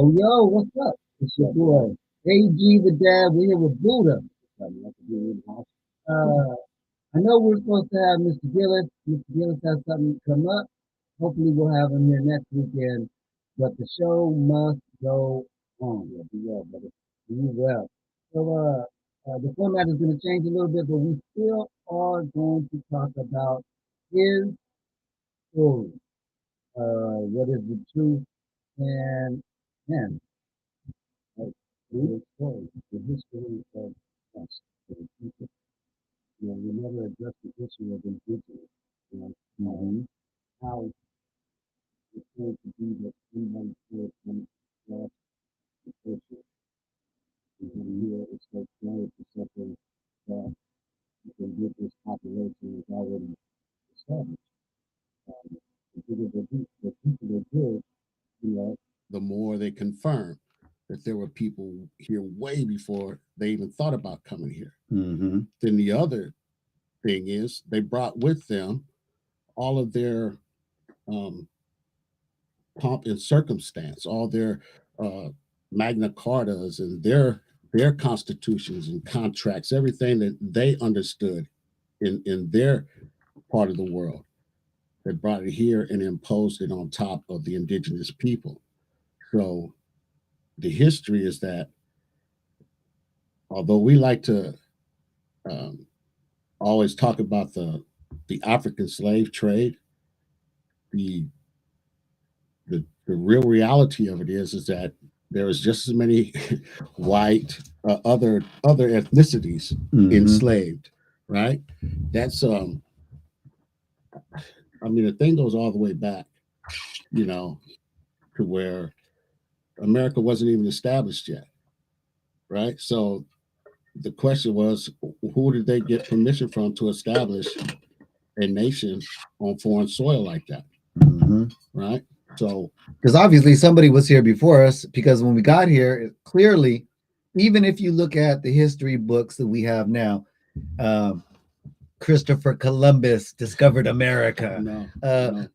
Yo, yo, what's up? It's your boy, AG the Dad. We're here with Buddha. I know we're supposed to have Mr. Gillis. Mr. Gillis has something come up. Hopefully, we'll have him here next weekend. But the show must go on. Yeah, be well, brother. Be well. The format is going to change a little bit, but we still are going to talk about his story. What is the truth? And man, like the story, the history of us, the people. We never address the issue of indigenous. How it came to be that somebody said from lost the culture. And here it's like trying to something that the indigenous population is already established. The people that do, the people that do, you know, the more they confirm that there were people here way before they even thought about coming here. Then the other thing is they brought with them all of their um, pomp and circumstance, all their uh, Magna Cartas and their constitutions and contracts, everything that they understood in their part of the world. They brought it here and imposed it on top of the indigenous people. So the history is that although we like to um, always talk about the African slave trade, the the real reality of it is that there was just as many white other ethnicities enslaved, right? That's I mean the thing goes all the way back, you know, to where America wasn't even established yet, right? So the question was, who did they get permission from to establish a nation on foreign soil like that, right? So, because obviously somebody was here before us. Because when we got here, clearly, even if you look at the history books that we have now, um, Christopher Columbus discovered America. no.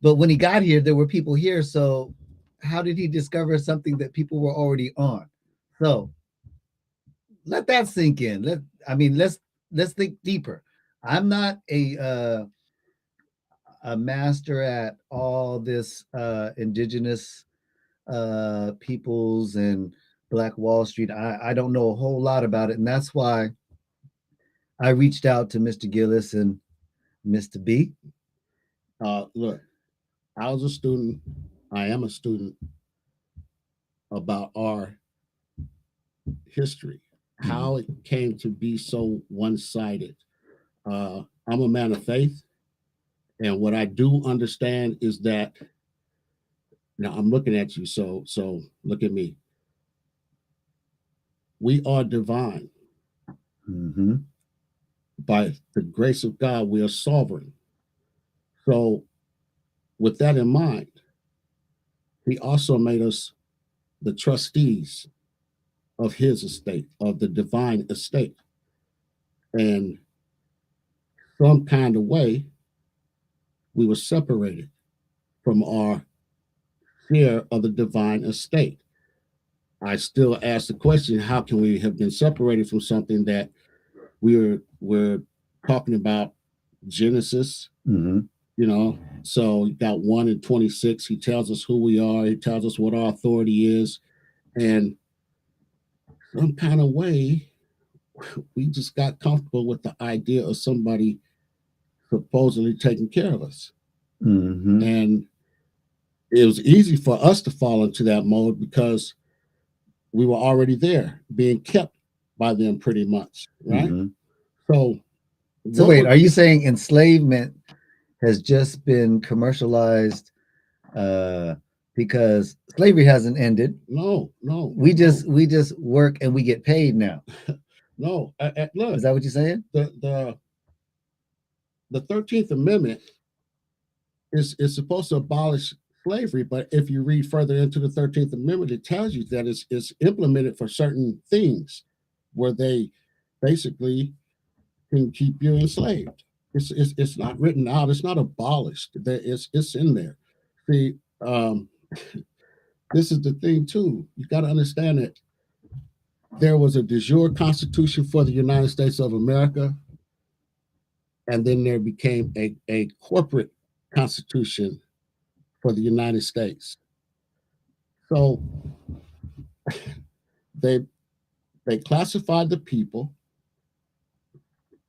But when he got here, there were people here. So how did he discover something that people were already on? So let that sink in. Let's think deeper. I'm not a master at all this indigenous peoples and Black Wall Street. I don't know a whole lot about it, and that's why I reached out to Mr. Gillis and Mr. B. Look, I was a student. I am a student about our history, how it came to be so one-sided. I'm a man of faith, and what I do understand is that now I'm looking at you, so look at me. We are divine. By the grace of God, we are sovereign. So, with that in mind, He also made us the trustees of His estate, of the divine estate. And some kind of way, we were separated from our share of the divine estate. I still ask the question, how can we have been separated from something that we're talking about Genesis, you know? So you got 1 and 26, he tells us who we are, he tells us what our authority is, and some kind of way we just got comfortable with the idea of somebody supposedly taking care of us. And it was easy for us to fall into that mode because we were already there, being kept by them pretty much, right? So, wait, are you saying enslavement has just been commercialized because slavery hasn't ended? No. We just work and we get paid now. No, look, is that what you're saying? The 13th Amendment is supposed to abolish slavery, but if you read further into the 13th Amendment, it tells you that it's implemented for certain things where they basically can keep you enslaved. It's not written out. It's not abolished. It's in there. See, this is the thing too. You got to understand that there was a de jure constitution for the United States of America, and then there became a corporate constitution for the United States. So they they classified the people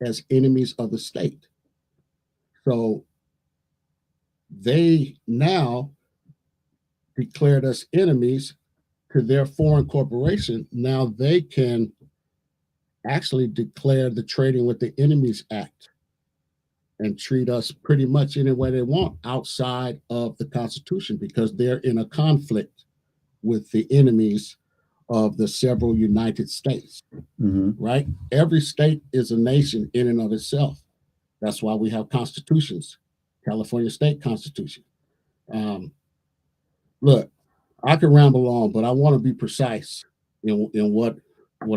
as enemies of the state. So they now declared us enemies to their foreign corporation. Now they can actually declare the Trading with the Enemies Act and treat us pretty much any way they want outside of the Constitution because they're in a conflict with the enemies of the several United States, right? Every state is a nation in and of itself. That's why we have constitutions, California State Constitution. Look, I can ramble on, but I want to be precise in what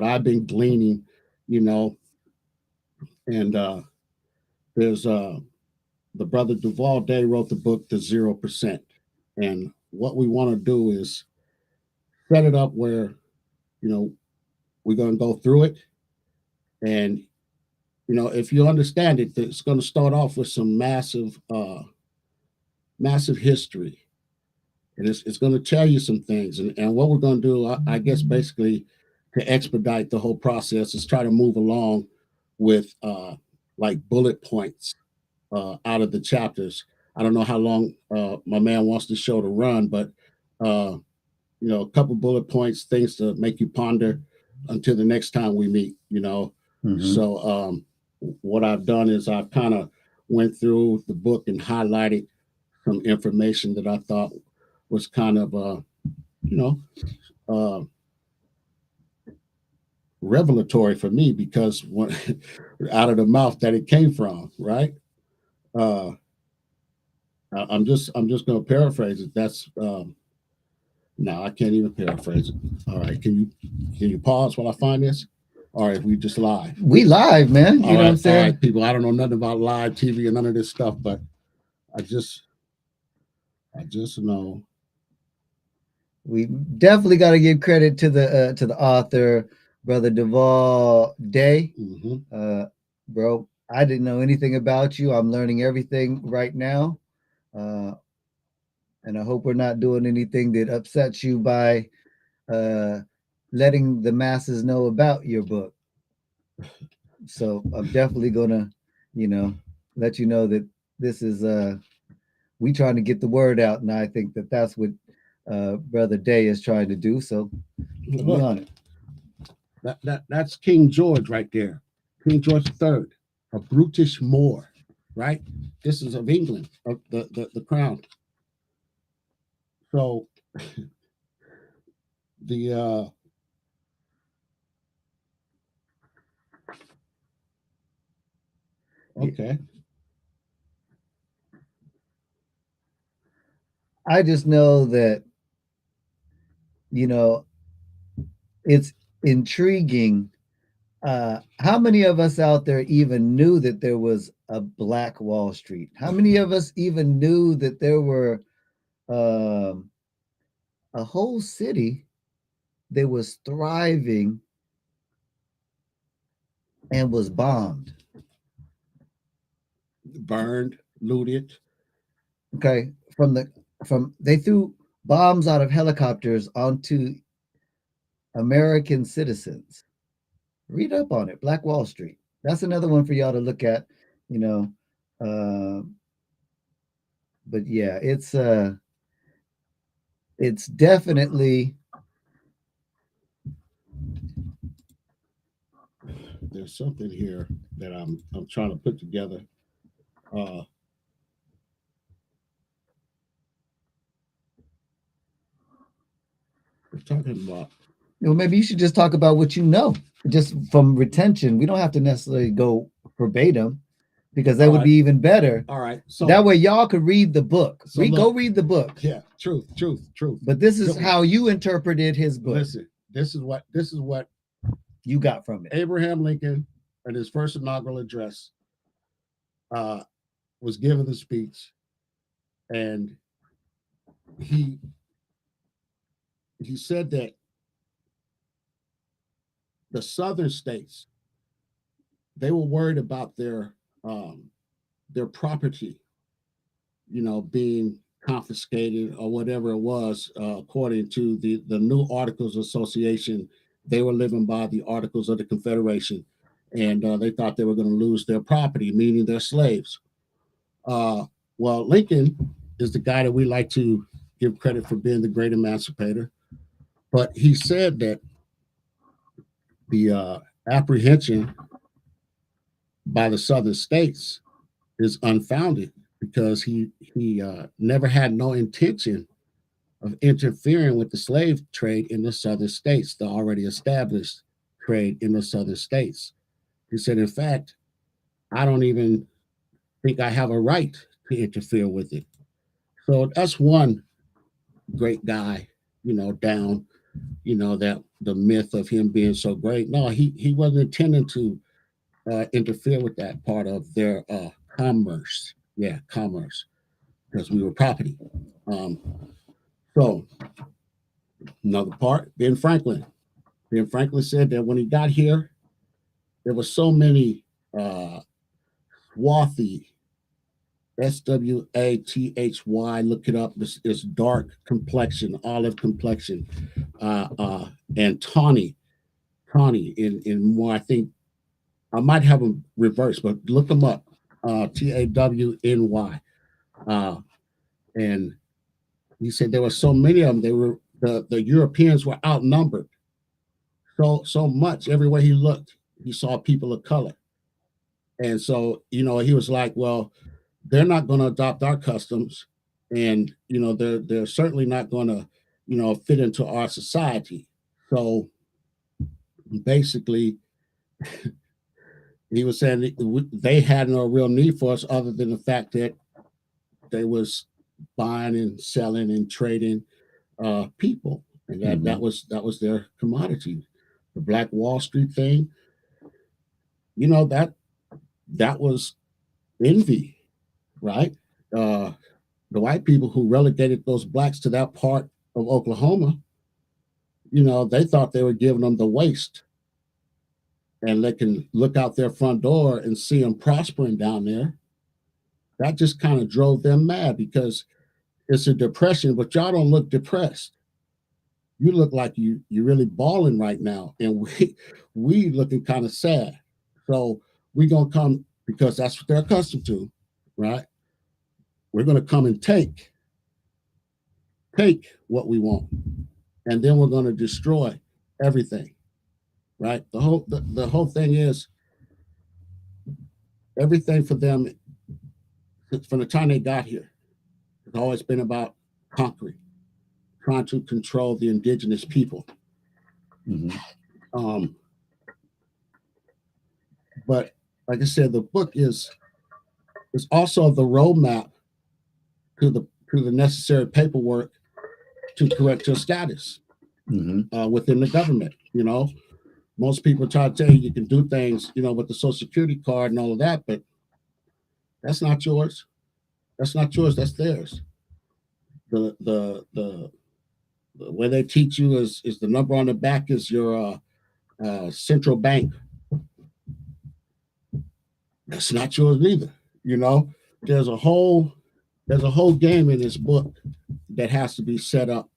I've been gleaning, you know. And there's the brother Du'Vual Dey wrote the book The 0%, and what we want to do is set it up where, you know, we're going to go through it, and you know, if you understand it, it's going to start off with some massive history. And it's going to tell you some things. And what we're going to do, I guess, basically to expedite the whole process is try to move along with like bullet points out of the chapters. I don't know how long my man wants the show to run, but, you know, a couple bullet points, things to make you ponder until the next time we meet, you know. So what I've done is I've kind of went through the book and highlighted some information that I thought was kind of, you know, revelatory for me because when, out of the mouth that it came from, right? I'm just going to paraphrase it. That's no, I can't even paraphrase it. All right, can you pause while I find this? All right, we just live. We live, man. You know what I'm saying? All right, people. I don't know nothing about live TV and none of this stuff, but I just know. We definitely got to give credit to the author, Brother Du'Vual Dey. Bro, I didn't know anything about you. I'm learning everything right now. And I hope we're not doing anything that upsets you by letting the masses know about your book. So I'm definitely gonna, you know, let you know that this is we trying to get the word out, and I think that that's what Brother Dey is trying to do. So be on it. That's King George right there, King George III, a brutish Moor, right? This is of England, of the crown. So the okay. I just know that, you know, it's intriguing. How many of us out there even knew that there was a Black Wall Street? How many of us even knew that there were a whole city that was thriving and was bombed? Burned, looted. Okay, they threw bombs out of helicopters onto American citizens. Read up on it, Black Wall Street. That's another one for y'all to look at, you know. But yeah, it's definitely, there's something here that I'm trying to put together. We're talking about. Well, maybe you should just talk about what you know, just from retention. We don't have to necessarily go verbatim, because that would be even better. All right. So that way y'all could read the book. So go read the book. Yeah, truth. But this is how you interpreted his book. Listen, this is what you got from it. Abraham Lincoln, in his first inaugural address, was given the speech, and he he said that the southern states, they were worried about their property, being confiscated or whatever it was, according to the new Articles Association. They were living by the Articles of the Confederation, and they thought they were going to lose their property, meaning their slaves. Uh, well, Lincoln is the guy that we like to give credit for being the great emancipator, but he said that the apprehension by the southern states is unfounded because he never had no intention of interfering with the slave trade in the southern states, the already established trade in the southern states. He said, in fact, I don't even think I have a right to interfere with it. So that's one great guy, down, that the myth of him being so great. No, he wasn't intending to interfere with that part of their commerce. Yeah, commerce, because we were property. Um, so another part, Ben Franklin. Ben Franklin said that when he got here, there were so many swarthy, Swathy, look it up. It's dark complexion, olive complexion, and tawny in more. I think I might have them reversed, but look them up. Tawny. And he said there were so many of them. They were the Europeans were outnumbered so much. Everywhere he looked, he saw people of color, and so he was like, well, they're not going to adopt our customs, and they're certainly not going to fit into our society. So basically, he was saying they had no real need for us other than the fact that they was buying and selling and trading people, and that was their commodity. The Black Wall Street thing, that was envy, right? Uh, the white people who relegated those blacks to that part of Oklahoma, they thought they were giving them the waste, and they can look out their front door and see them prospering down there. That just kind of drove them mad because it's a depression, but y'all don't look depressed. You look like you're really balling right now, and we looking kind of sad. So we gonna come because that's what they're accustomed to, right? We're gonna come and take what we want, and then we're gonna destroy everything, right? The whole thing is everything for them from the time they got here. It's always been about conquering, trying to control the indigenous people. Mhm. Um, but like I said, the book is also the roadmap to the necessary paperwork to correct your status within the government. Most people try to tell you can do things, with the Social Security card and all of that, but that's not yours. That's not yours. That's theirs. The way they teach you is the number on the back is your central bank. That's not yours neither. You know, there's a whole there's a whole game in this book that has to be set up,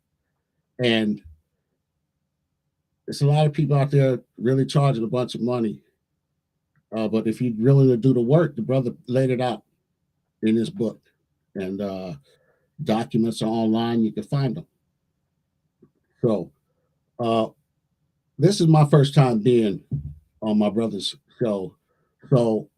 and there's a lot of people out there really charging a bunch of money. But if you're willing to do the work, the brother laid it out in his book, and documents are online. You can find them. So uh, this is my first time being on my brother's show. So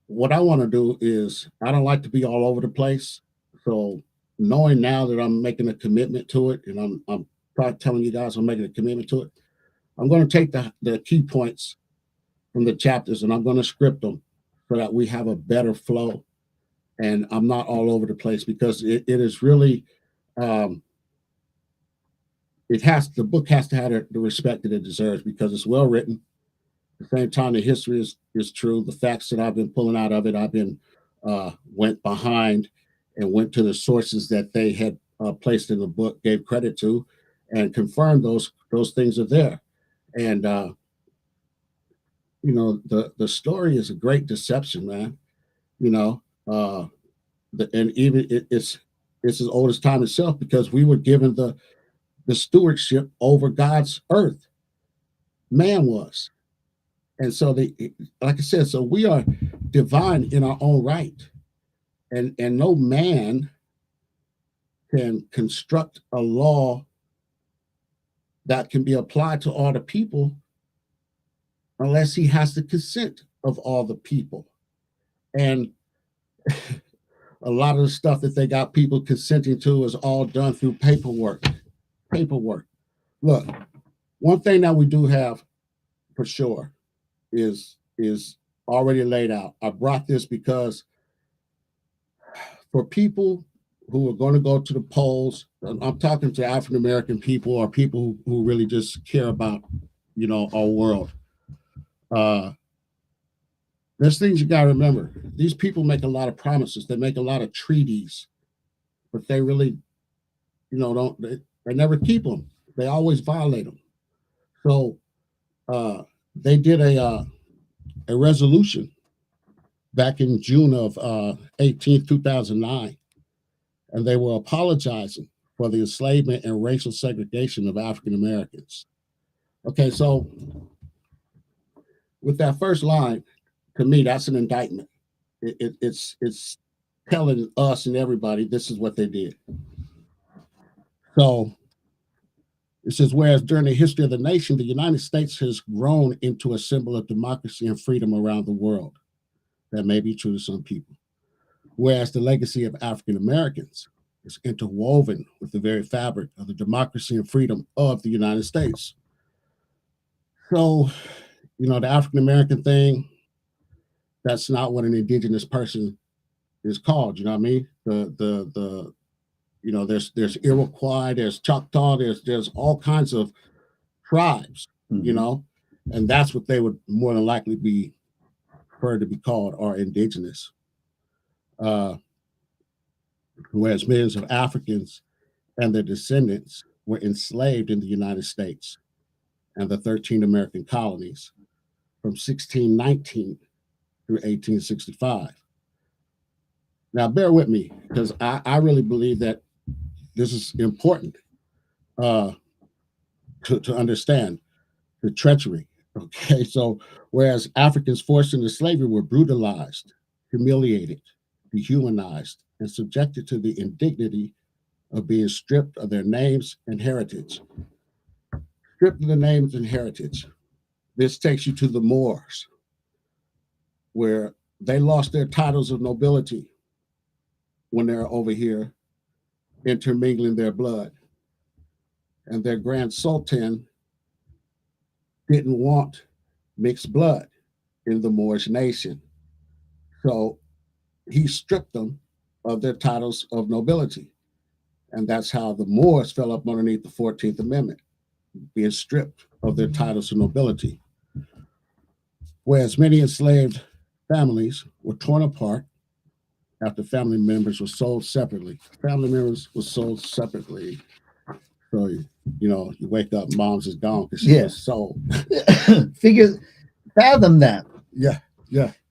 what I want to do is I don't like to be all over the place. So knowing now that I'm making a commitment to it, and I'm probably telling you guys I'm making a commitment to it, I'm going to take the key points from the chapters and I'm going to script them so that we have a better flow and I'm not all over the place because it is really um, the book has to have the respect that it deserves because it's well written. At the same time, the history is true. The facts that I've been pulling out of it, I've been went behind and went to the sources that they had placed in the book, gave credit to, and confirm those things are there. And the story is a great deception, man. You know, and even it's as old as time itself, because we were given the stewardship over God's earth. Man was. And so like I said, so we are divine in our own right. And no man can construct a law that can be applied to all the people unless he has the consent of all the people. And a lot of the stuff that they got people consenting to is all done through paperwork. Paperwork. Look, one thing that we do have for sure is already laid out. I brought this because for people who are going to go to the polls, I'm talking to African American people or people who really just care about, our world. There's things you got to remember. These people make a lot of promises. They make a lot of treaties, but they really, don't. They never keep them. They always violate them. So they did a resolution back in June of 18th, 2009, and they were apologizing for the enslavement and racial segregation of African Americans. Okay, so with that first line, to me, that's an indictment. It's telling us and everybody this is what they did. So it says, whereas during the history of the nation, the United States has grown into a symbol of democracy and freedom around the world. That may be true to some people. Whereas the legacy of African Americans is interwoven with the very fabric of the democracy and freedom of the United States. So, the African American thing, that's not what an indigenous person is called. You know what I mean? There's Iroquois, there's Choctaw, there's all kinds of tribes, and that's what they would more than likely be preferred to be called, are indigenous. Whereas millions of Africans and their descendants were enslaved in the United States and the 13 American colonies from 1619 through 1865. Now, bear with me, because I really believe that this is important to understand the treachery. Okay, so whereas Africans forced into slavery were brutalized, humiliated, dehumanized, and subjected to the indignity of being stripped of their names and heritage. Stripped of their names and heritage. This takes you to the Moors, where they lost their titles of nobility when they're over here intermingling their blood. And their Grand Sultan didn't want mixed blood in the Moorish nation. So he stripped them of their titles of nobility. And that's how the Moors fell up underneath the 14th Amendment, being stripped of their titles of nobility. Whereas many enslaved families were torn apart after family members were sold separately. Family members were sold separately. So, you wake up, mom's is gone because she was sold. Fathom that. Yeah.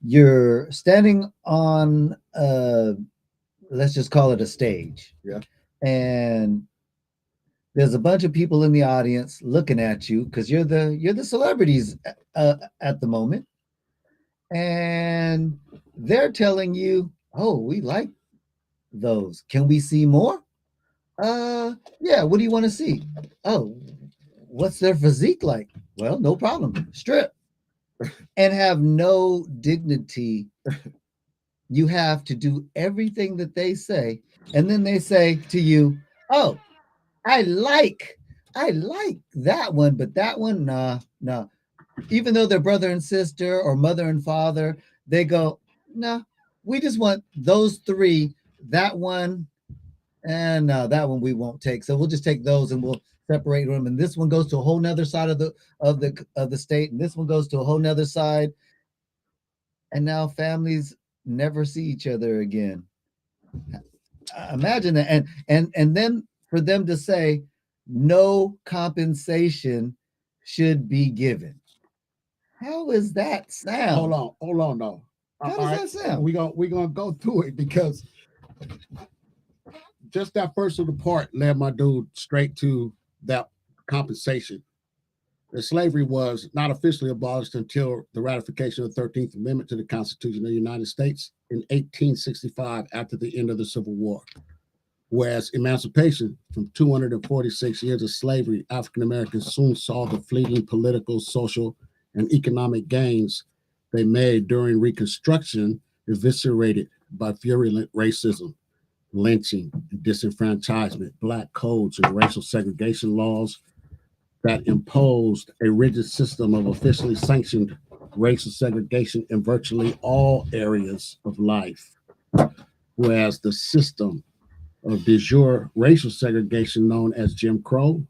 You're standing on, let's just call it a stage. Yeah. And there's a bunch of people in the audience looking at you because you're the celebrities at the moment. And they're telling you, oh, we like those. Can we see more? Yeah, what do you want to see? Oh, what's their physique like? Well, no problem. Strip. And have no dignity. You have to do everything that they say. And then they say to you, oh, I like that one, but that one, nah. Even though they're brother and sister or mother and father, they go, nah, we just want those three. That one, and that one we won't take. So we'll just take those and we'll separate them. And this one goes to a whole nother side of the state, and this one goes to a whole nother side. And now families never see each other again. Imagine that. And then for them to say, no compensation should be given. How is that sound? Hold on, though. How All does right, that sound? we gonna go through it because just that first little part led my dude straight to that compensation. That slavery was not officially abolished until the ratification of the 13th Amendment to the Constitution of the United States in 1865 after the end of the Civil War. Whereas emancipation from 246 years of slavery, African Americans soon saw the fleeting political, social, and economic gains they made during Reconstruction eviscerated by virulent racism, lynching, and disenfranchisement, black codes, and racial segregation laws that imposed a rigid system of officially sanctioned racial segregation in virtually all areas of life. Whereas the system of de jure racial segregation known as Jim Crow,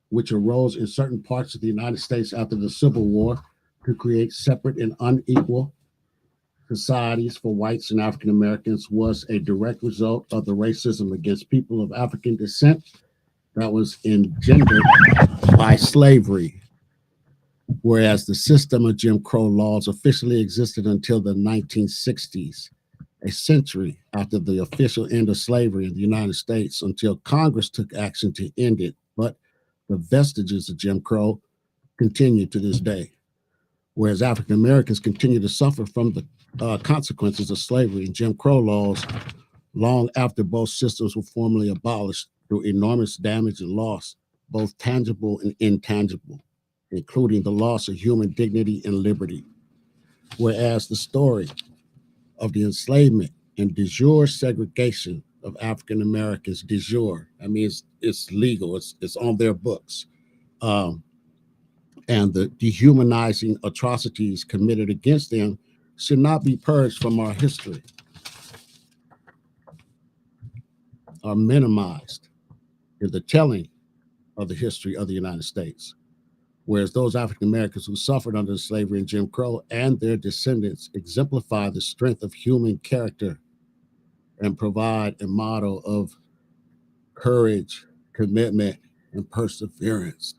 which arose in certain parts of the United States after the Civil War to create separate and unequal societies for whites and African Americans, was a direct result of the racism against people of African descent that was engendered by slavery. Whereas the system of Jim Crow laws officially existed until the 1960s, a century after the official end of slavery in the United States, until Congress took action to end it. But the vestiges of Jim Crow continue to this day, whereas African Americans continue to suffer from the consequences of slavery and Jim Crow laws long after both systems were formally abolished through enormous damage and loss, both tangible and intangible, including the loss of human dignity and liberty. Whereas the story of the enslavement and de jure segregation of African Americans, de jure, I mean, it's legal, it's on their books, um, and the dehumanizing atrocities committed against them should not be purged from our history or minimized in the telling of the history of the United States. Whereas those African Americans who suffered under slavery and Jim Crow and their descendants exemplify the strength of human character and provide a model of courage, commitment, and perseverance.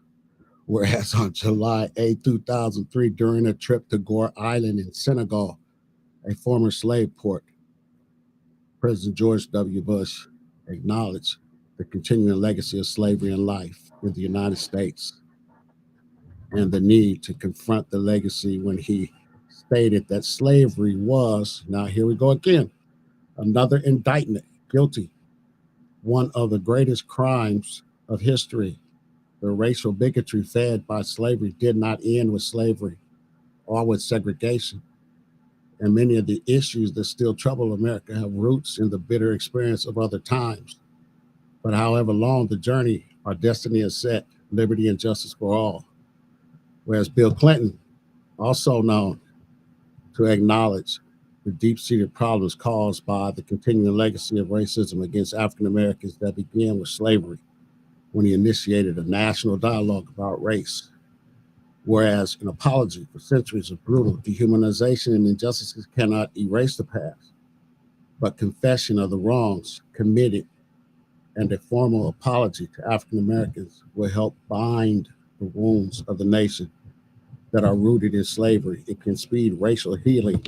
Whereas on July 8, 2003, during a trip to Gore Island in Senegal, a former slave port, President George W. Bush acknowledged the continuing legacy of slavery in life in the United States and the need to confront the legacy when he stated that slavery was, now here we go again, another indictment, guilty, one of the greatest crimes of history. The racial bigotry fed by slavery did not end with slavery or with segregation. And many of the issues that still trouble America have roots in the bitter experience of other times. But however long the journey, our destiny is set, liberty and justice for all. Whereas Bill Clinton, also known to acknowledge the deep seated problems caused by the continuing legacy of racism against African Americans that began with slavery when he initiated a national dialogue about race. Whereas an apology for centuries of brutal dehumanization and injustices cannot erase the past, but confession of the wrongs committed and a formal apology to African Americans will help bind the wounds of the nation that are rooted in slavery. It can speed racial healing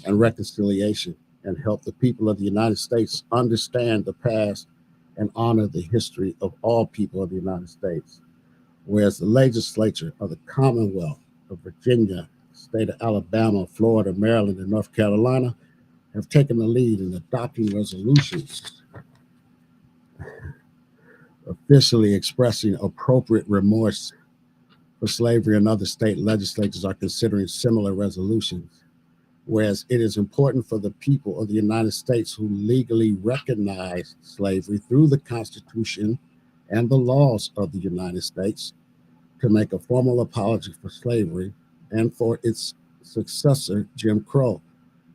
and reconciliation and help the people of the United States understand the past and honor the history of all people of the United States. Whereas the legislature of the Commonwealth of Virginia, state of Alabama, Florida, Maryland, and North Carolina have taken the lead in adopting resolutions officially expressing appropriate remorse for slavery, and other state legislatures are considering similar resolutions. Whereas it is important for the people of the United States who legally recognize slavery through the Constitution and the laws of the United States to make a formal apology for slavery and for its successor, Jim Crow,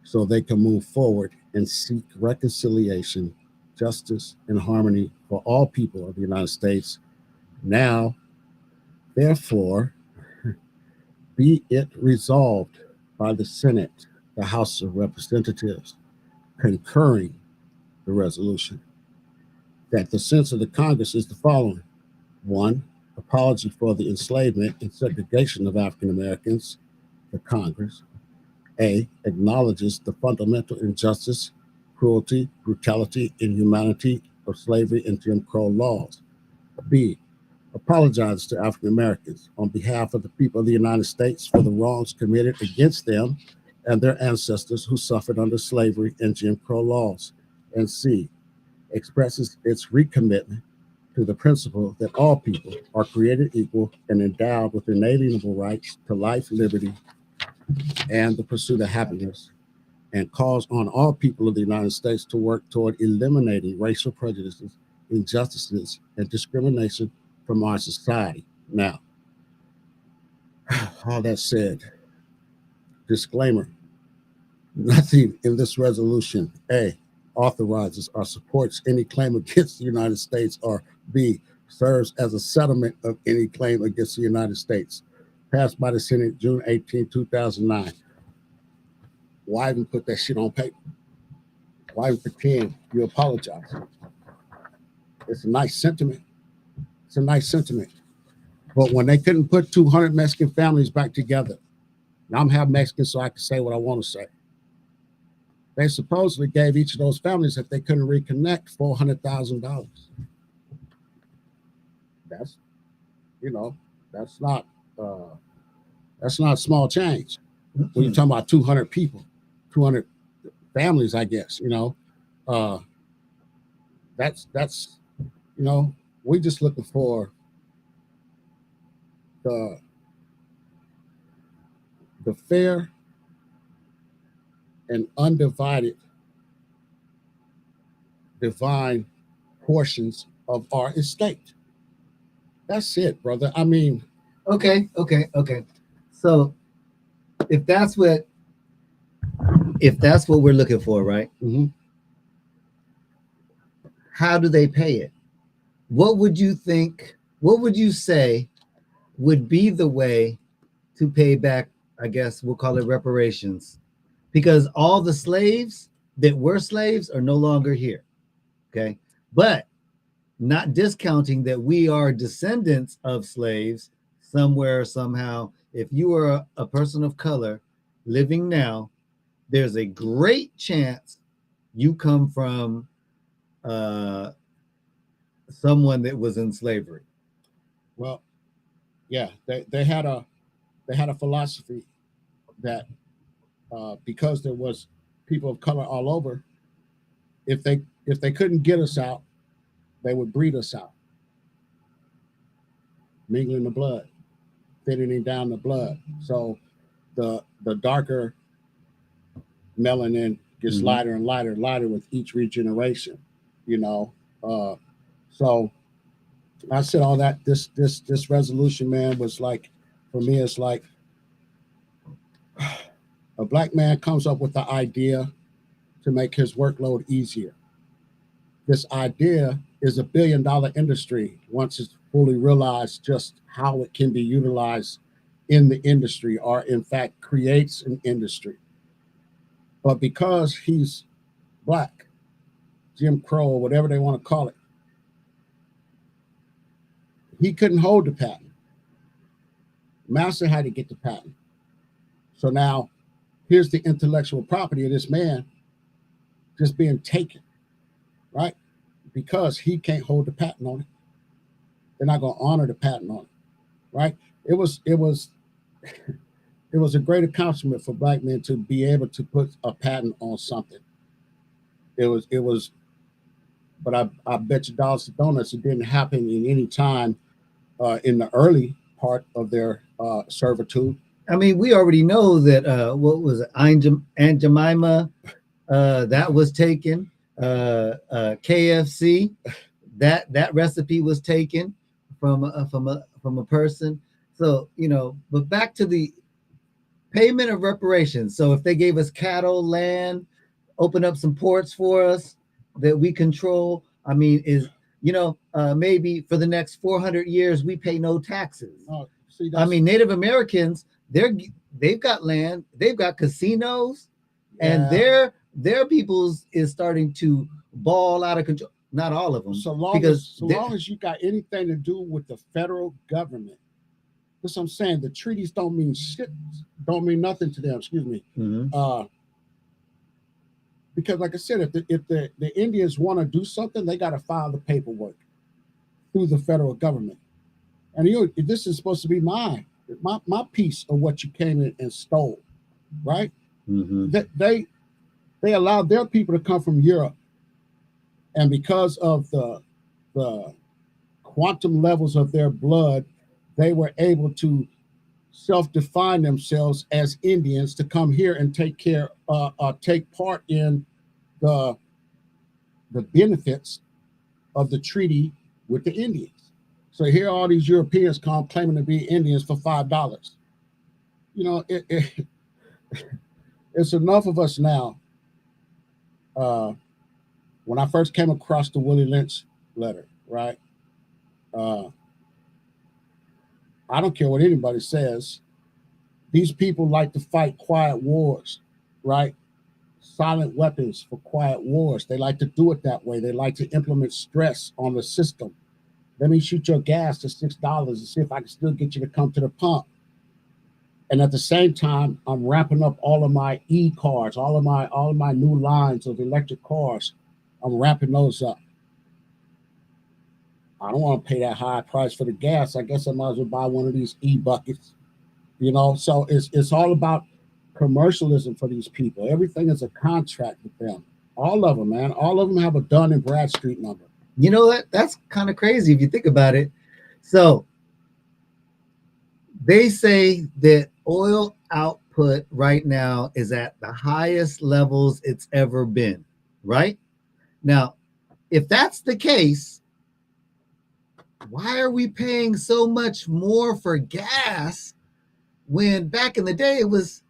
so they can move forward and seek reconciliation, justice, and harmony for all people of the United States. Now, therefore, be it resolved by the Senate, the House of Representatives, concurring the resolution, that the sense of the Congress is the following: One, apology for the enslavement and segregation of African Americans. The Congress. A, acknowledges the fundamental injustice, cruelty, brutality, inhumanity of slavery and Jim Crow laws. B, apologizes to African Americans on behalf of the people of the United States for the wrongs committed against them and their ancestors who suffered under slavery and Jim Crow laws. And C, expresses its recommitment to the principle that all people are created equal and endowed with inalienable rights to life, liberty, and the pursuit of happiness, and calls on all people of the United States to work toward eliminating racial prejudices, injustices, and discrimination from our society. Now, all that said, disclaimer, nothing in this resolution, A, authorizes or supports any claim against the United States, or B, serves as a settlement of any claim against the United States. Passed by the Senate June 18, 2009. Why even put that shit on paper? Why even pretend you apologize? It's a nice sentiment. It's a nice sentiment. But when they couldn't put 200 Mexican families back together, now I'm half Mexican, so I can say what I want to say. They supposedly gave each of those families, if they couldn't reconnect, $400,000. That's, that's not small change. When you're talking about 200 people, 200 families, I guess, that's we just looking for the fair and undivided divine portions of our estate. That's it, brother. I mean, okay. So if that's what we're looking for, right? Mm-hmm. How do they pay it? What would you think? What would you say would be the way to pay back? I guess we'll call it reparations, because all the slaves that were slaves are no longer here. Okay, but not discounting that we are descendants of slaves somewhere, somehow. If you are a person of color living now, there's a great chance you come from someone that was in slavery. Well, yeah, they had a philosophy that because there was people of color all over, if they couldn't get us out, they would breed us out, mingling the blood, thinning down the blood. So the darker melanin gets lighter and lighter and lighter with each regeneration. So I said all that. This resolution, man, was like, for me, it's like a black man comes up with the idea to make his workload easier. This idea is $1 billion industry once it's fully realized just how it can be utilized in the industry, or in fact creates an industry. But because he's black, Jim Crow, or whatever they want to call it, he couldn't hold the patent. Master had to get the patent. So now here's the intellectual property of this man just being taken, right? Because he can't hold the patent on it. They're not going to honor the patent on it, right? It was a great accomplishment for black men to be able to put a patent on something. It was, but I bet you dollars to donuts it didn't happen in any time in the early part of their servitude. I mean, we already know that what was it, Aunt Jemima, that was taken. KFC, that recipe was taken from a person. So but back to the payment of reparations. So if they gave us cattle, land, open up some ports for us that we control, I mean, is maybe for the next 400 years we pay no taxes. I mean, Native Americans, they've got land, they've got casinos, and their peoples is starting to ball out of control. not all of them. So long because as you got anything to do with the federal government, that's what I'm saying. The treaties don't mean shit, don't mean nothing to them. Excuse me. Because, like I said, if the Indians want to do something, they got to file the paperwork through the federal government. And this is supposed to be my piece of what you came in and stole, right? They allowed their people to come from Europe, and because of the quantum levels of their blood, they were able to self-define themselves as Indians to come here and take part in the benefits of the treaty with the Indians. So here all these Europeans come claiming to be Indians for $5. It's enough of us now. When I first came across the Willie Lynch letter, right? I don't care what anybody says. These people like to fight quiet wars, right? Silent weapons for quiet wars. They like to do it that way. They like to implement stress on the system. Let me shoot your gas to $6 and see if I can still get you to come to the pump. And at the same time, I'm ramping up all of my e-cars, all of my new lines of electric cars. I'm ramping those up. I don't want to pay that high price for the gas. I guess I might as well buy one of these e-buckets. So it's all about commercialism for these people. Everything is a contract with them. All of them, man. All of them have a Dun and Bradstreet number. You know what? That's kind of crazy if you think about it. So they say that oil output right now is at the highest levels it's ever been, right? Now, if that's the case, why are we paying so much more for gas when back in the day it was,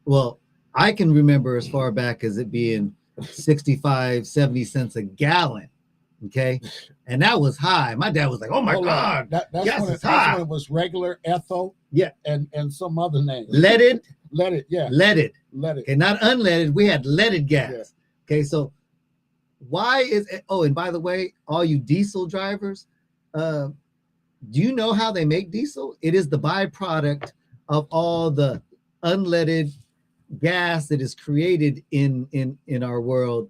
well, I can remember as far back as it being 65, 70 cents a gallon. Okay. And that was high. My dad was like, oh my God, that's when it was regular ethyl. Yeah. And some other name. Leaded. Yeah. Leaded. Okay, not unleaded. We had leaded gas. Yeah. Okay. So why is it? Oh, and by the way, all you diesel drivers, do you know how they make diesel? It is the byproduct of all the unleaded gas that is created in our world.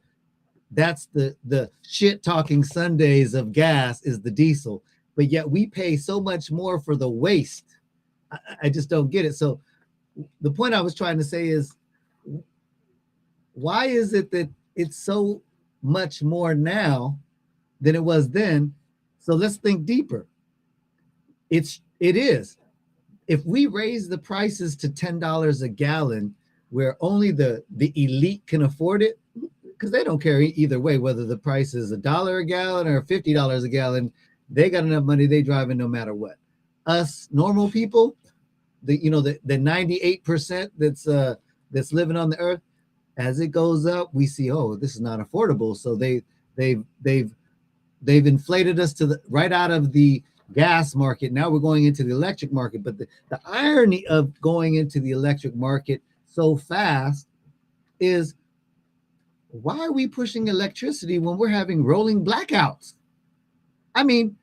That's the shit talking Sundays of gas is the diesel, but yet we pay so much more for the waste. I just don't get it. So the point I was trying to say is, why is it that it's so much more now than it was then? So let's think deeper. It is. If we raise the prices to $10 a gallon, where only the elite can afford it, because they don't care either way, whether the price is $1 a gallon or $50 a gallon, they got enough money, they driving no matter what. Us normal people, the 98% that's living on the earth, as it goes up, we see, oh, this is not affordable. So they've inflated us to right out of the gas market. Now we're going into the electric market. But the irony of going into the electric market so fast is, why are we pushing electricity when we're having rolling blackouts? I mean,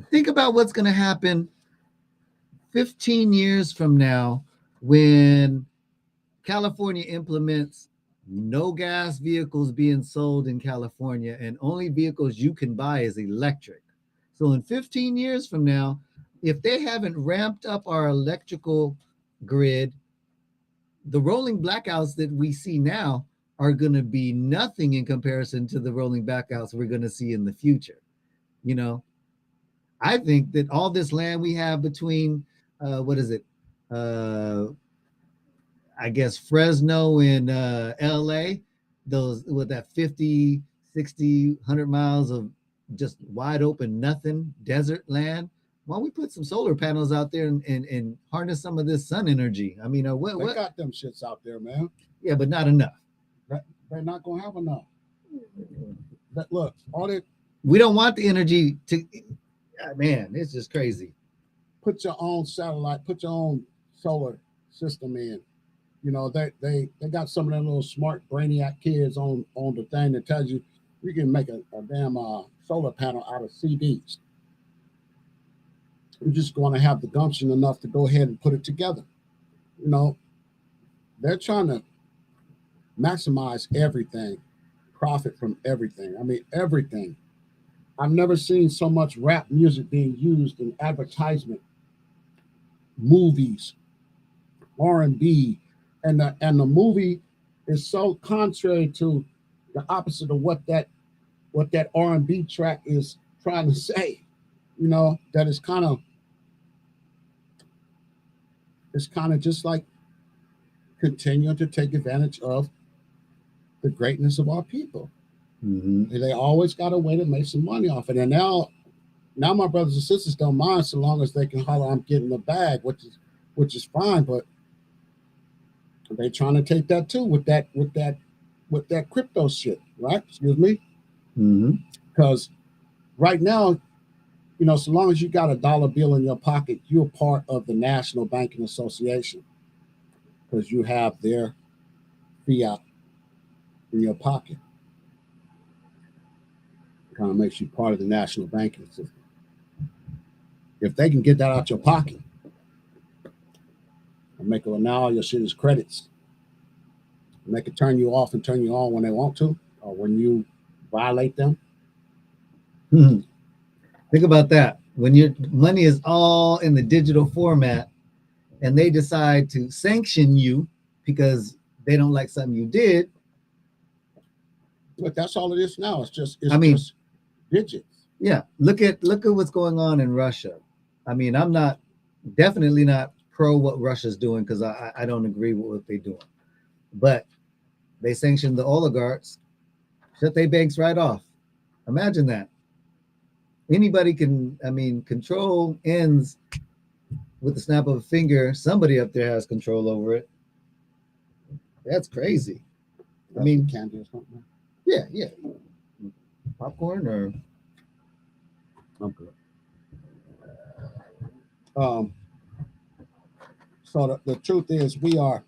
think about what's going to happen 15 years from now when California implements no gas vehicles being sold in California, and only vehicles you can buy is electric. So in 15 years from now, if they haven't ramped up our electrical grid, the rolling blackouts that we see now are going to be nothing in comparison to the rolling blackouts we're going to see in the future. I think that all this land we have between, I guess Fresno and LA, those with that 50, 60, 100 miles of just wide open, nothing, desert land. Why don't we put some solar panels out there and harness some of this sun energy? I mean, what? They got them shits out there, man. Yeah, but not enough. They're not going to have enough. Look, we don't want the energy to, man, it's just crazy. Put your own satellite, put your own solar system in. You know, they got some of them little smart brainiac kids on the thing that tells you you can make a damn solar panel out of CDs. You're just going to have the gumption enough to go ahead and put it together. You know, they're trying to maximize everything, profit from everything. I mean, everything. I've never seen so much rap music being used in advertisement, movies, R&B, and the movie is so contrary to the opposite of what that R&B track is trying to say. You know, that is kind of it's kind of just like continuing to take advantage of the greatness of our people. Mm-hmm. They always got a way to make some money off it. And now my brothers and sisters don't mind so long as they can holler, I'm getting the bag, which is fine. But they trying to take that too with that crypto shit, right? Excuse me, Mm-hmm. because right now, you know, so long as you got a dollar bill in your pocket, you're part of the National Banking Association because you have their fiat in your pocket. It kind of makes you part of the national banking system. If they can get that out your pocket and make it now all your shit is credits, and they can turn you off and turn you on when they want to, or when you violate them. Hmm. Think about that. When your money is all in the digital format and they decide to sanction you because they don't like something you did, But that's all it is now. I It's mean, just digits. yeah, look at what's going on in Russia. I mean, I'm not definitely not pro what Russia's doing because I don't agree with what they're doing. But they sanctioned the oligarchs, shut their banks right off. Imagine that. Anybody can, I mean, control ends with the snap of a finger. Somebody up there has control over it. That's crazy. I That's mean, what candy or something. yeah, yeah. Popcorn or I'm good. Um, so the truth is, we are.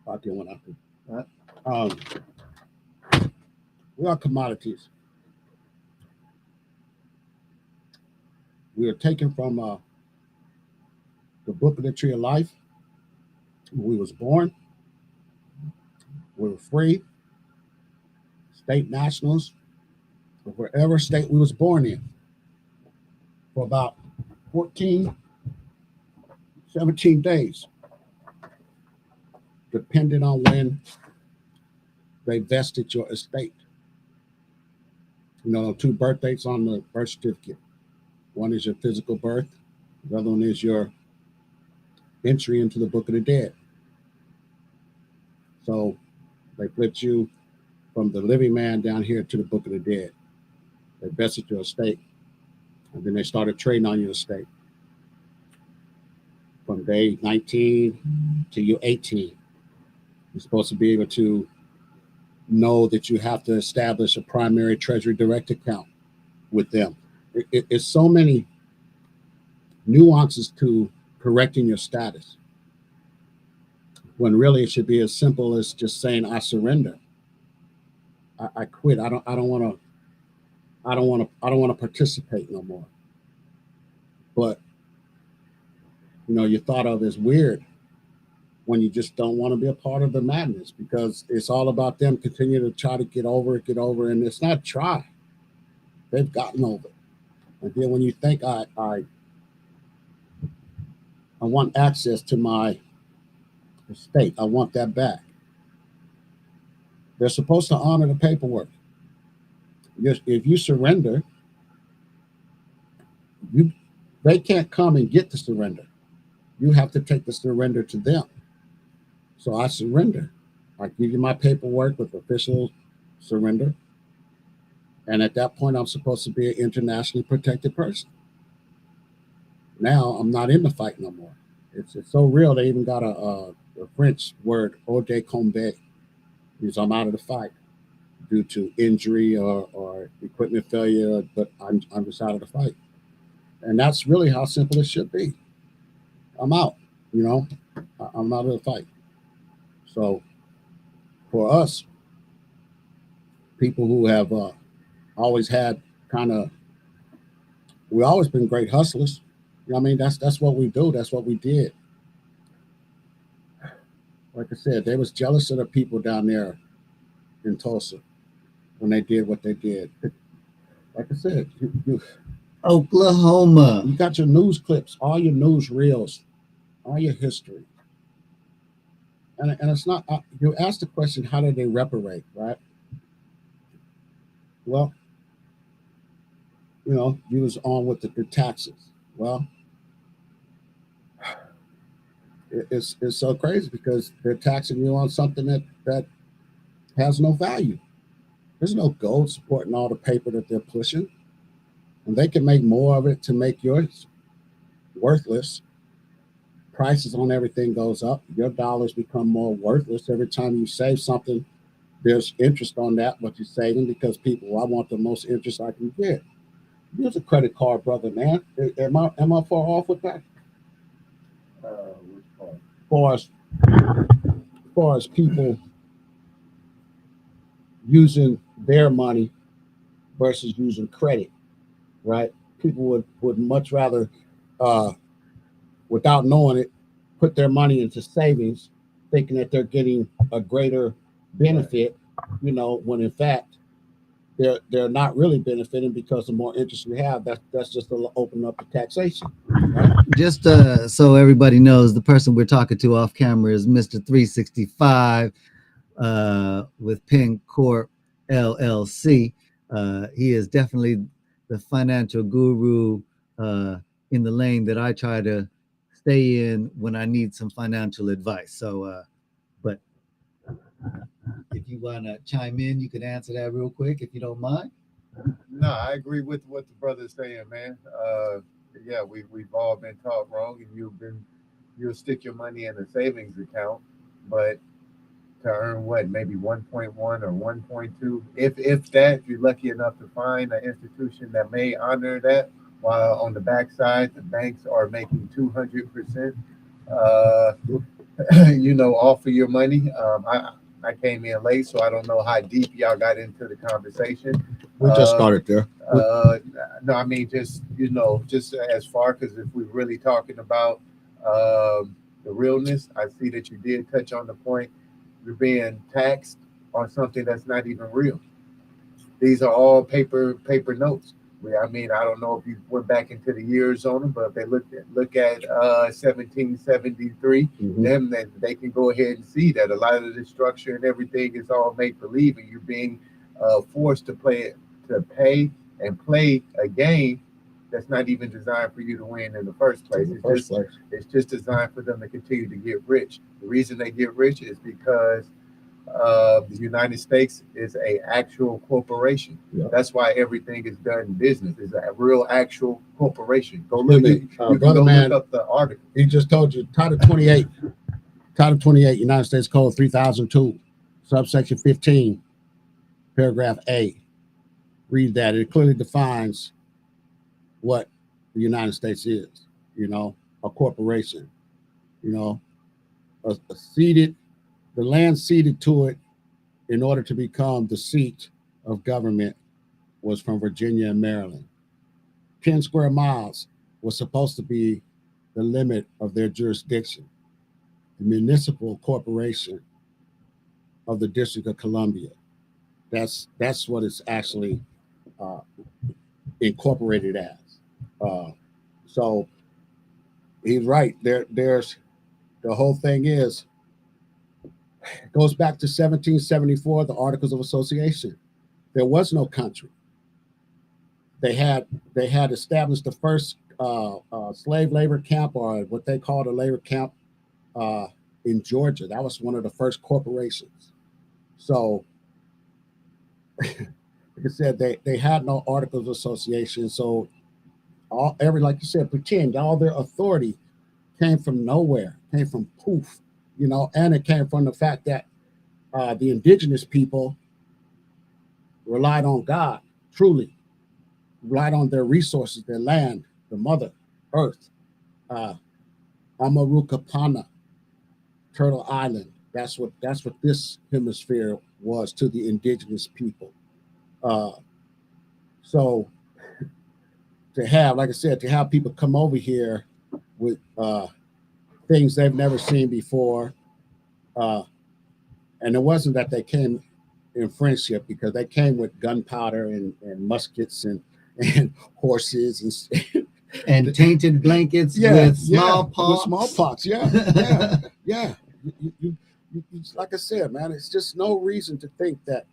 I can one after. Um, we are commodities. We are taken from the book of the tree of life. When we was born, we were free, state nationals, of wherever state we was born in, for about 14, 17 days, depending on when they vested your estate. You know, two birth dates on the birth certificate. One is your physical birth. The other one is your entry into the book of the dead. So they flipped you from the living man down here to the book of the dead. They vested your estate, and then they started trading on your estate from day 19 to you 18. You're supposed to be able to know that you have to establish a primary treasury direct account with them. It's so many nuances to correcting your status when really it should be as simple as just saying I surrender. I quit. I don't want to. I don't want to participate no more. But you're thought of as weird when you just don't want to be a part of the madness because it's all about them continuing to try to get over it, and it's not try. They've gotten over it. And then when you think I want access to my estate, I want that back. They're supposed to honor the paperwork. If you surrender, you they can't come and get the surrender. You have to take the surrender to them. So I surrender. I give you my paperwork with official surrender. And at that point, I'm supposed to be an internationally protected person. Now I'm not in the fight no more. It's so real. They even got a French word, "Ode combat," means I'm out of the fight due to injury or equipment failure, but I'm just out of the fight. And that's really how simple it should be. I'm out. You know, I'm out of the fight. So for us, people who have always had kind of, we always been great hustlers. You know what I mean? That's what we do. That's what we did. Like I said, they was jealous of the people down there in Tulsa when they did what they did. Like I said, Oklahoma. you got your news clips, all your news reels, all your history. And it's not, you ask the question, how did they reparate, right? Well, you was on with the taxes. Well, it's so crazy because they're taxing you on something that has no value. There's no gold supporting all the paper that they're pushing. And they can make more of it to make yours worthless. Prices on everything goes up. Your dollars become more worthless every time you save something. There's interest on that, what you're saving, because people, well, I want the most interest I can get. Use a credit card, brother, man. Am I far off with that? Which part? Far as people using their money versus using credit, right? People would much rather, uh, without knowing it, put their money into savings, thinking that they're getting a greater benefit, when in fact they're not really benefiting because the more interest you have, that's just to open up the taxation. Right? Just so everybody knows, the person we're talking to off camera is Mr. 365 with Pin Corp LLC. He is definitely the financial guru in the lane that I try to stay in when I need some financial advice. So, but if you want to chime in, you can answer that real quick if you don't mind. No, I agree with what the brother's saying, man. Yeah, we've all been taught wrong, and you'll stick your money in a savings account, but to earn what, maybe 1.1 or 1.2, if that, if you're lucky enough to find an institution that may honor that, while on the backside the banks are making 200%. Uh, off of your money. I came in late, so I don't know how deep y'all got into the conversation. We just started there. Uh, no, I mean just as far, because if we're really talking about the realness, I see that you did touch on the point. You're being taxed on something that's not even real. These are all paper notes. I mean, I don't know if you went back into the years on them, but if they look at 1773, then they can go ahead and see that a lot of the structure and everything is all make believe, and you're being forced to pay and play a game that's not even designed for you to win in the first place. It's just designed for them to continue to get rich. The reason they get rich is because the United States is a actual corporation. Yeah. That's why everything is done in business. It's a real actual corporation. Go look. You can go look up the article. He just told you Title 28. Title 28, United States Code 3002, subsection 15, paragraph A. Read that. It clearly defines what the United States is. A corporation. The land ceded to it in order to become the seat of government was from Virginia and Maryland. 10 square miles was supposed to be the limit of their jurisdiction. The municipal corporation of the District of Columbia. That's what it's actually uh, incorporated as. So he's right. There's the whole thing is, it goes back to 1774, the Articles of Association. There was no country. They had established the first slave labor camp, or what they called a labor camp, uh, in Georgia. That was one of the first corporations. So, like I said, they had no Articles of Association. So, like you said, pretend all their authority came from nowhere, came from poof, and it came from the fact that the indigenous people relied on God, truly relied on their resources, their land, the mother earth, uh, Amarukapana, Turtle Island, That's what this hemisphere was to the indigenous people. Uh, so to have, like I said, to have people come over here with things they've never seen before, and it wasn't that they came in friendship, because they came with gunpowder and muskets and horses and tainted blankets yeah, with smallpox. with smallpox. Yeah. Like I said, man, it's just no reason to think that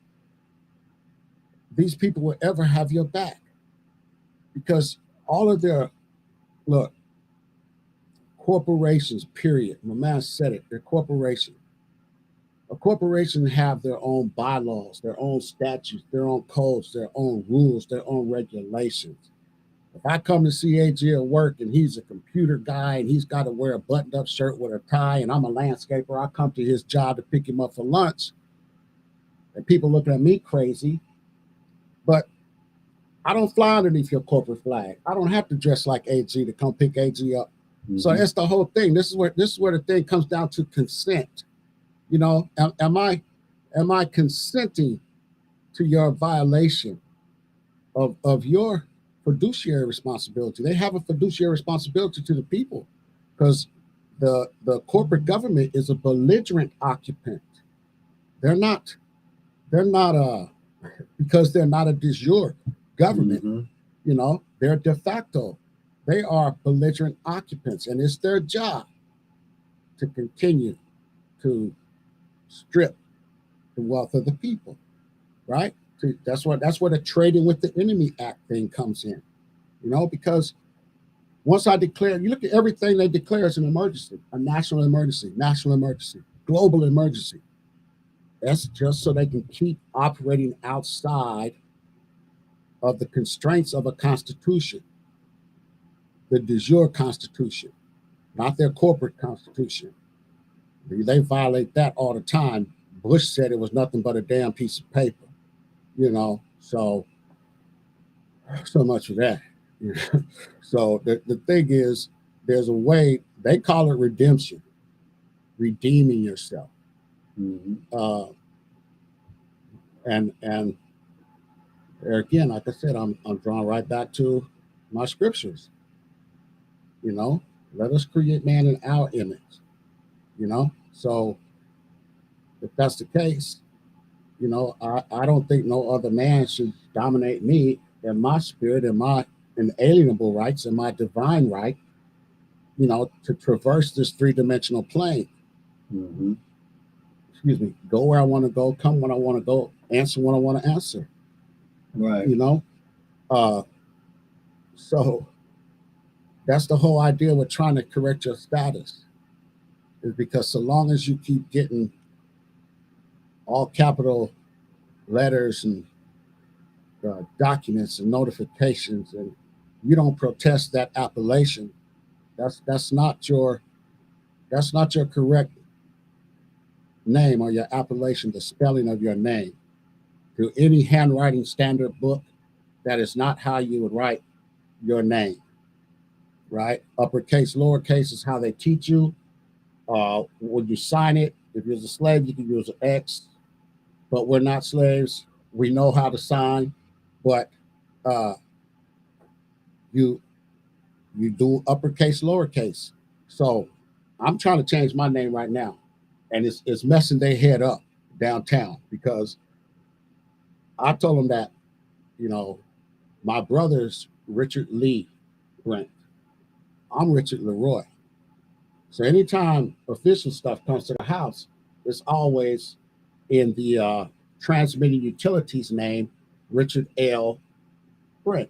these people will ever have your back, because all of their look corporations. Period. My man said it. They're corporations. A corporation have their own bylaws, their own statutes, their own codes, their own rules, their own regulations. If I come to see AG at work and he's a computer guy and he's got to wear a buttoned up shirt with a tie, and I'm a landscaper, I come to his job to pick him up for lunch, and people looking at me crazy, but I don't fly underneath your corporate flag. I don't have to dress like AG to come pick AG up. Mm-hmm. So that's the whole thing. This is where the thing comes down to consent. You know, am I consenting to your violation of your fiduciary responsibility? They have a fiduciary responsibility to the people, because the corporate government is a belligerent occupant. They're not because they're not a de jure government. Mm-hmm. You know, they're de facto. They are belligerent occupants, and it's their job to continue to strip the wealth of the people, right? That's where the Trading with the Enemy Act thing comes in, you know, because once I declare, you look at everything they declare as an emergency, a national emergency, global emergency. That's just so they can keep operating outside of the constraints of a constitution, the de jure constitution, not their corporate constitution. They violate that all the time. Bush said it was nothing but a damn piece of paper, you know. So much for that. So the thing is, there's a way, they call it redemption, redeeming yourself. Mm-hmm. And again, like I said, I'm drawn right back to my scriptures. You know, let us create man in our image. You know, so if that's the case, you know, I don't think no other man should dominate me and my spirit and my inalienable rights and my divine right, you know, to traverse this three-dimensional plane. Mm-hmm. Excuse me, go where I want to go, come when I want to go, answer when I want to answer. Right. You know, so that's the whole idea with trying to correct your status, is because so long as you keep getting all capital letters and documents and notifications, and you don't protest that appellation, that's not your correct name or your appellation, the spelling of your name. To any handwriting standard book, that is not how you would write your name, right? Uppercase, lowercase is how they teach you. When you sign it, if you're a slave, you can use an X, but we're not slaves. We know how to sign, but you do uppercase, lowercase. So I'm trying to change my name right now, and it's messing their head up downtown, because I told them that, you know, my brother's Richard Lee Brent. I'm Richard Leroy. So anytime official stuff comes to the house, it's always in the transmitting utilities name, Richard L. Brent.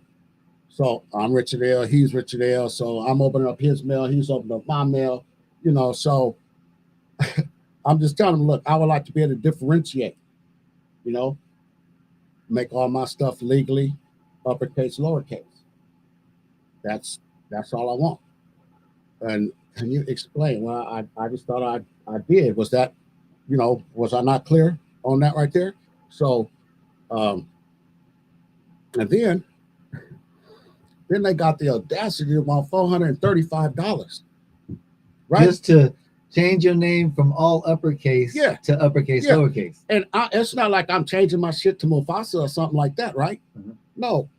So I'm Richard L. He's Richard L. So I'm opening up his mail. He's opening up my mail. You know, so I'm just telling him, look, I would like to be able to differentiate, you know, make all my stuff legally, uppercase, lowercase. That's all I want. And can you explain? Well, I just thought I did. Was that, you know, was I not clear on that right there? So, and then they got the audacity to want $435, right? Change your name from all uppercase to uppercase, lowercase. And it's not like I'm changing my shit to Mufasa or something like that, right? No.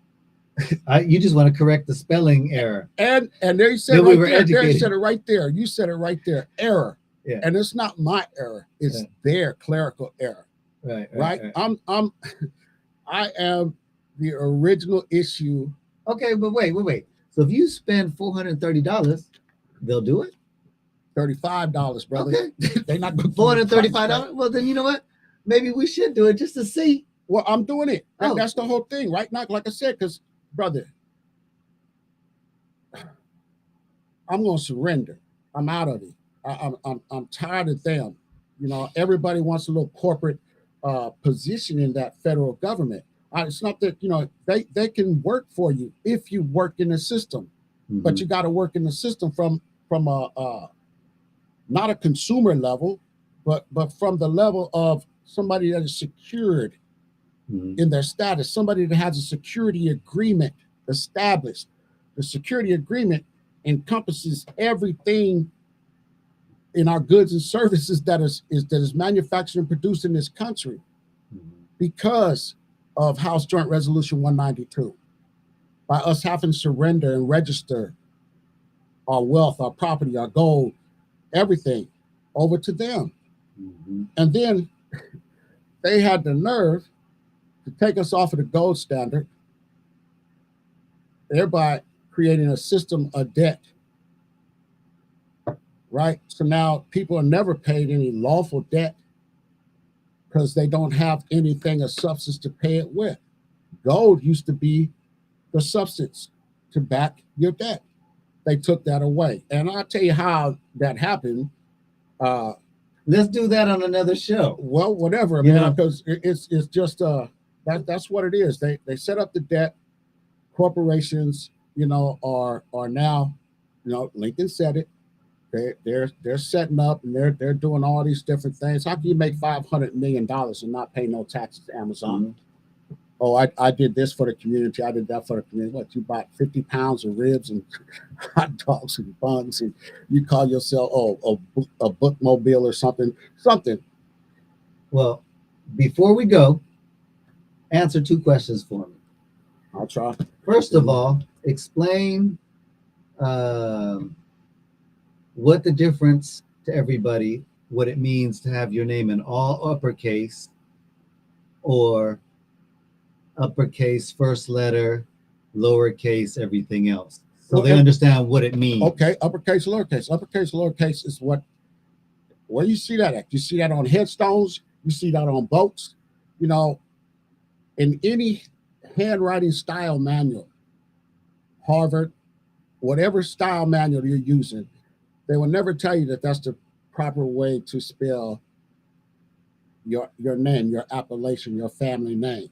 You just want to correct the spelling error. And there you said right there. There you said it right there. You said it right there. Error. Yeah. And it's not my error. It's their clerical error. Right. I am the original issue. Okay, but wait. So if you spend $430, they'll do it? $35, brother. Okay. They're not going $435. Well, then you know what? Maybe we should do it just to see. Well, I'm doing it. That's the whole thing, right? Not like I said, because brother, I'm gonna surrender. I'm out of it. I'm tired of them. You know, everybody wants a little corporate position in that federal government. It's not that, you know, they can work for you if you work in the system, but you got to work in the system from a not a consumer level, but from the level of somebody that is secured in their status, somebody that has a security agreement established. The security agreement encompasses everything in our goods and services that is manufactured and produced in this country because of House Joint Resolution 192. By us having to surrender and register our wealth, our property, our gold, everything over to them. And then they had the nerve to take us off of the gold standard, thereby creating a system of debt. Right? So now people are never paid any lawful debt because they don't have anything of substance to pay it with. Gold used to be the substance to back your debt. They took that away. And I'll tell you how that happened. Let's do that on another show. Well, whatever, man, because it's just that's what it is. They set up the debt. Corporations, you know, are now, you know, Lincoln said it. They're setting up and they're doing all these different things. How can you make $500 million and not pay no taxes to Amazon? Oh, I did this for the community. I did that for the community. What, you bought 50 pounds of ribs and hot dogs and buns, and you call yourself a bookmobile or something. Well, before we go, answer 2 questions for me. I'll try. First of all, explain what the difference to everybody, what it means to have your name in all uppercase or uppercase first letter, lowercase everything else, so they understand what it means. Okay, uppercase lowercase is where you see that at. You see that on headstones, you see that on boats, you know, in any handwriting style manual, Harvard, whatever style manual you're using, they will never tell you that that's the proper way to spell your name, your appellation, your family name.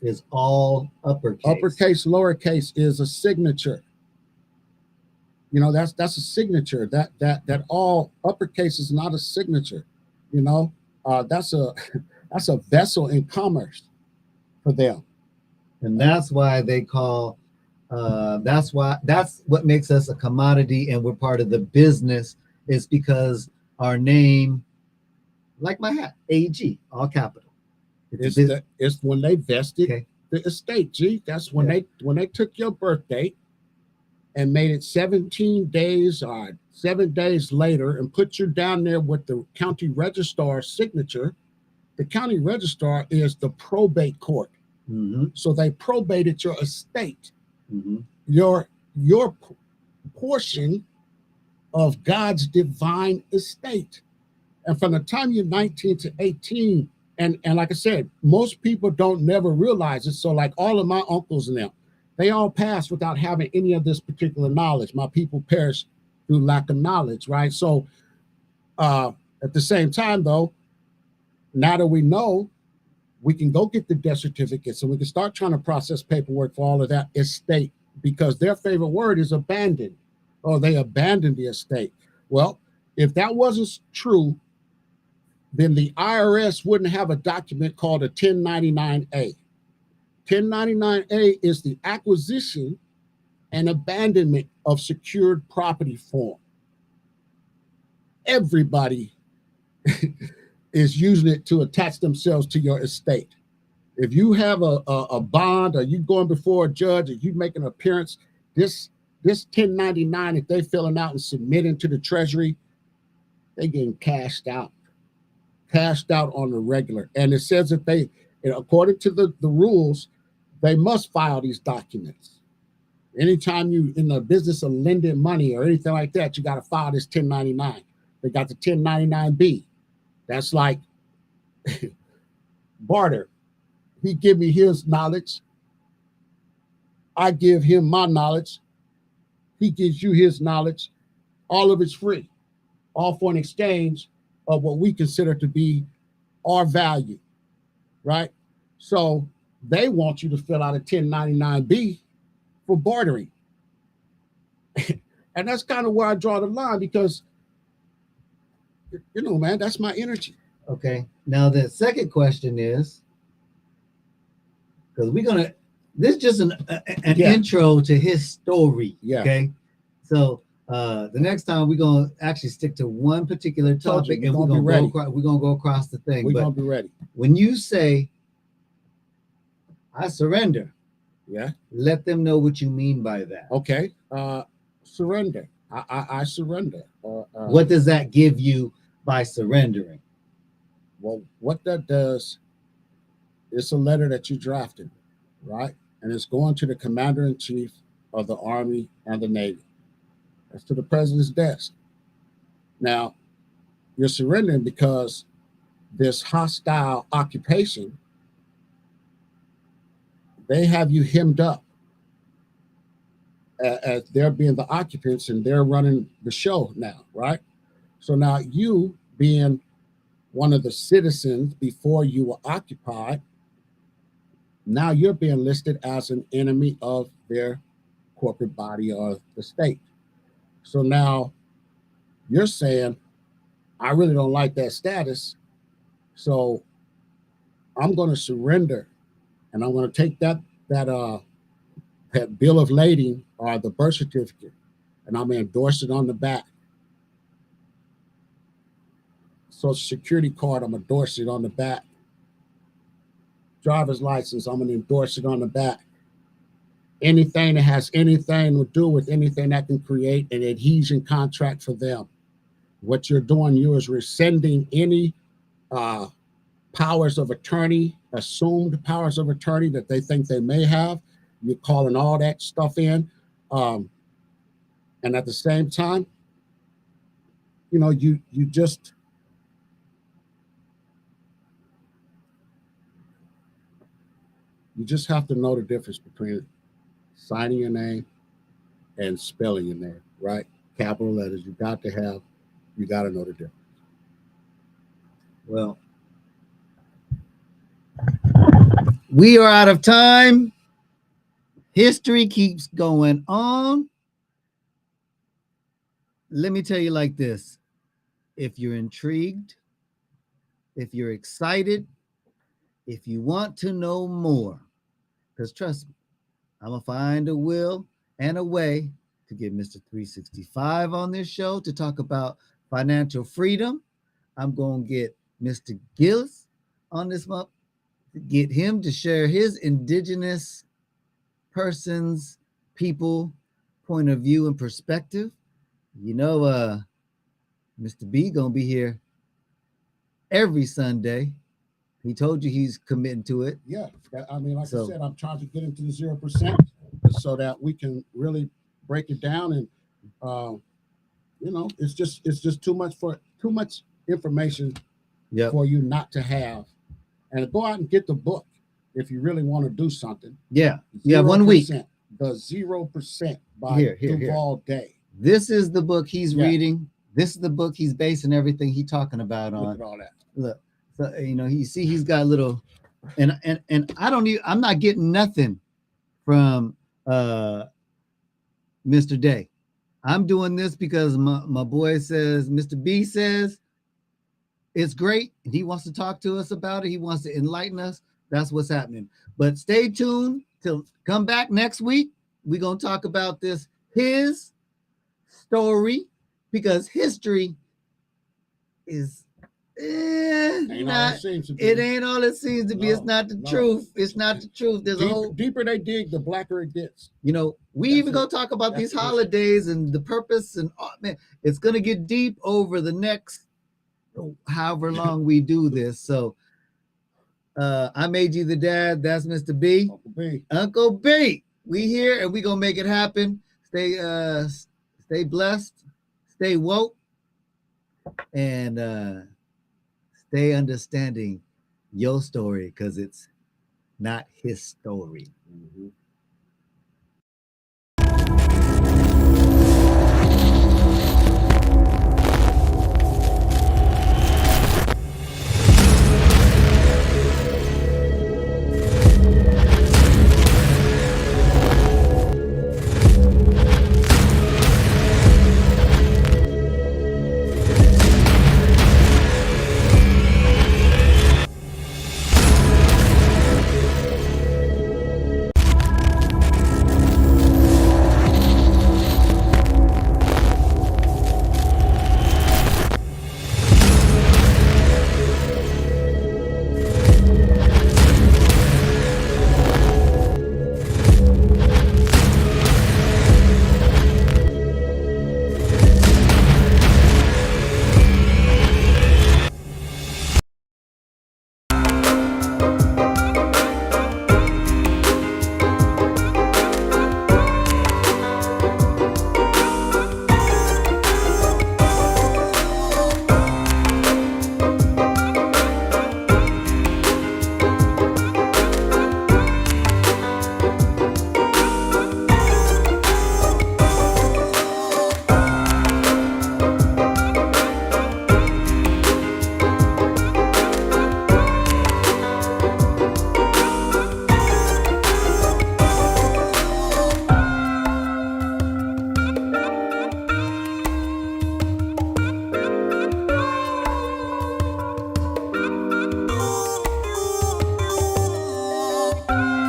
Is all uppercase. Uppercase, lowercase is a signature. You know, that's a signature. That all uppercase is not a signature. You know, that's a vessel in commerce for them. And that's why they call that's what makes us a commodity, and we're part of the business, is because our name, like my hat, AG, all capital. It's when they vested the estate, G. That's when they took your birthday and made it 17 days or 7 days later and put you down there with the county registrar signature. The county registrar is the probate court. So they probated your estate, your portion of God's divine estate. And from the time you're 19 to 18, and like I said, most people don't never realize it. So like all of my uncles and them, they all passed without having any of this particular knowledge. My people perished through lack of knowledge, right? So at the same time, though, now that we know, we can go get the death certificate, so we can start trying to process paperwork for all of that estate, because their favorite word is abandoned, or they abandoned the estate. Well, if that wasn't true, then the IRS wouldn't have a document called a 1099-A. 1099-A is the acquisition and abandonment of secured property form. everybody is using it to attach themselves to your estate. If you have a bond, or you going before a judge, or you make an appearance, this 1099 that they filling out and submitting to the Treasury, they getting cashed out on the regular. And it says that they, according to the rules, they must file these documents. Anytime you in the business of lending money or anything like that, you got to file this 1099. They got the 1099B. That's like barter. He give me his knowledge. I give him my knowledge. He gives you his knowledge. All of it's free, all for an exchange of what we consider to be our value, right? So they want you to fill out a 1099B for bartering. And that's kind of where I draw the line, because, man, that's my energy. Okay. Now the second question is, because this is just an intro to his story. Yeah. Okay. So the next time we're gonna actually stick to one particular topic, and we're gonna go across the thing. We're gonna be ready. When you say I surrender, yeah, let them know what you mean by that. Okay. Surrender. I surrender. What does that give you by surrendering? Well, what that does, it's a letter that you drafted, right? And it's going to the commander-in-chief of the Army and the Navy. That's to the president's desk. Now, you're surrendering because this hostile occupation, they have you hemmed up as they're being the occupants, and they're running the show now, right? So now you, being one of the citizens before you were occupied, now you're being listed as an enemy of their corporate body or the state. So now you're saying, I really don't like that status, so I'm going to surrender, and I'm going to take that bill of lading or the birth certificate, and I'm going to endorse it on the back. Social Security card, I'm going to endorse it on the back. Driver's license, I'm going to endorse it on the back. Anything that has anything to do with anything that can create an adhesion contract for them. What you're doing, you is rescinding any powers of attorney, assumed powers of attorney that they think they may have. You're calling all that stuff in. And at the same time, you just have to know the difference between signing your name and spelling your name, right? Capital letters, you got to know the difference. Well, we are out of time. History keeps going on. Let me tell you like this. If you're intrigued, if you're excited, if you want to know more, because trust me, I'm going to find a will and a way to get Mr. 365 on this show to talk about financial freedom. I'm going to get Mr. Gillis on this month to get him to share his indigenous persons, people, point of view and perspective. Mr. B going to be here every Sunday. He told you he's committing to it. Yeah. I mean, like I said, I'm trying to get into the 0% so that we can really break it down. And, it's just too much information for you not to have. And go out and get the book if you really want to do something. Yeah. You have 1 week. The 0% by Du'Vual Dey. This is the book he's reading. This is the book he's basing everything he's talking about on. Look at all that. Look. So, he's got little, and I'm not getting nothing from Mr. Day. I'm doing this because my boy says, Mr. B says it's great, and he wants to talk to us about it. He wants to enlighten us. That's what's happening. But stay tuned till come back next week. We're going to talk about his story, because history is Ain't all it not. seems to be. It ain't all it seems to be. It's No, not the no. truth. It's not the truth. There's a whole. Deeper they dig, the blacker it gets. You know, we That's even it. gonna talk about That's these the issue. holidays and the purpose and man, it's gonna get deep over the next however long we do this. So I made you the dad. That's Mr. B. Uncle B. Uncle B. We here and we gonna make it happen. Stay blessed, stay woke, and stay understanding your story because it's not his story. Mhm.